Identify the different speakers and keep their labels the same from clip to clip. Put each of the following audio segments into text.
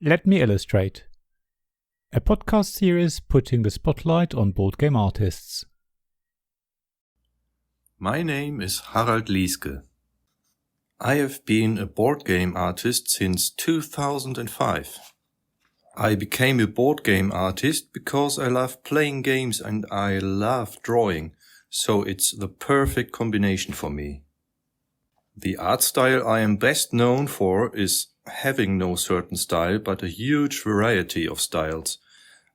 Speaker 1: Let Me Illustrate, a podcast series putting the spotlight on board game artists.
Speaker 2: My name is Harald Lieske. I have been a board game artist since 2005. I became a board game artist because I love playing games and I love drawing, so it's the perfect combination for me. The art style I am best known for is having no certain style, but a huge variety of styles.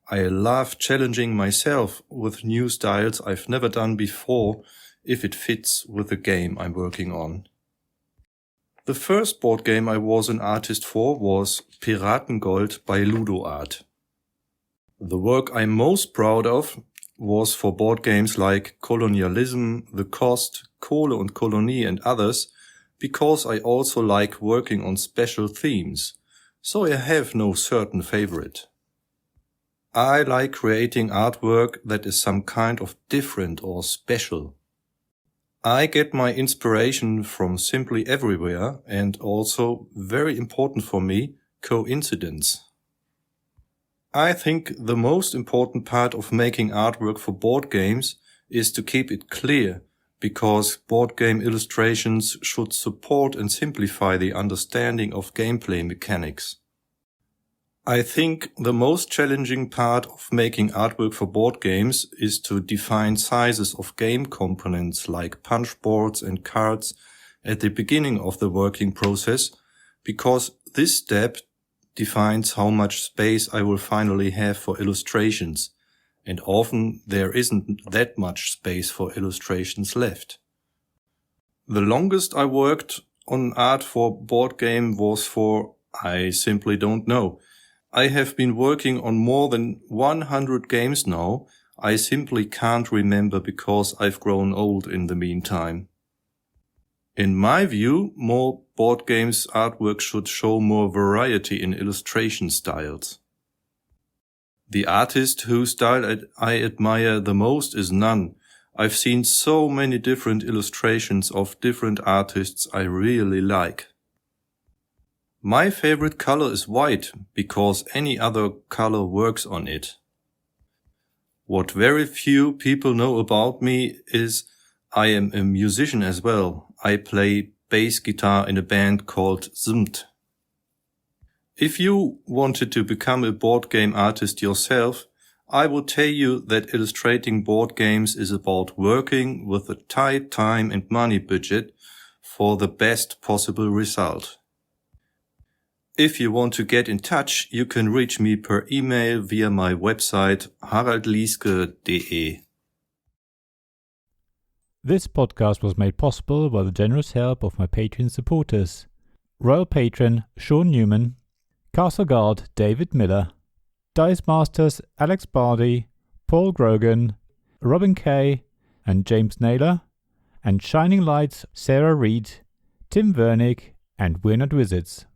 Speaker 2: I love challenging myself with new styles I've never done before, if it fits with the game I'm working on. The first board game I was an artist for was Piratengold by LudoArt. The work I'm most proud of was for board games like Colonialism, The Cost, Kohle und Kolonie and others, because I also like working on special themes, so I have no certain favorite. I like creating artwork that is some kind of different or special. I get my inspiration from simply everywhere and also, very important for me, coincidence. I think the most important part of making artwork for board games is to keep it clear, because board game illustrations should support and simplify the understanding of gameplay mechanics. I think the most challenging part of making artwork for board games is to define sizes of game components like punch boards and cards at the beginning of the working process, because this step defines how much space I will finally have for illustrations. And often there isn't that much space for illustrations left. The longest I worked on art for board game was for, I simply don't know. I have been working on more than 100 games now. I simply can't remember because I've grown old in the meantime. In my view, more board games artwork should show more variety in illustration styles. The artist whose style I admire the most is none. I've seen so many different illustrations of different artists I really like. My favorite color is white, because any other color works on it. What very few people know about me is I am a musician as well. I play bass guitar in a band called Zimt. If you wanted to become a board game artist yourself, I would tell you that illustrating board games is about working with a tight time and money budget for the best possible result. If you want to get in touch, you can reach me per email via my website haraldlieske.de.
Speaker 1: This podcast was made possible by the generous help of my Patreon supporters: Royal Patron Sean Newman, Castle Guard David Miller, Dice Masters Alex Bardi, Paul Grogan, Robin Kay and James Naylor, and Shining Lights Sarah Reed, Tim Vernick and We're Not Wizards.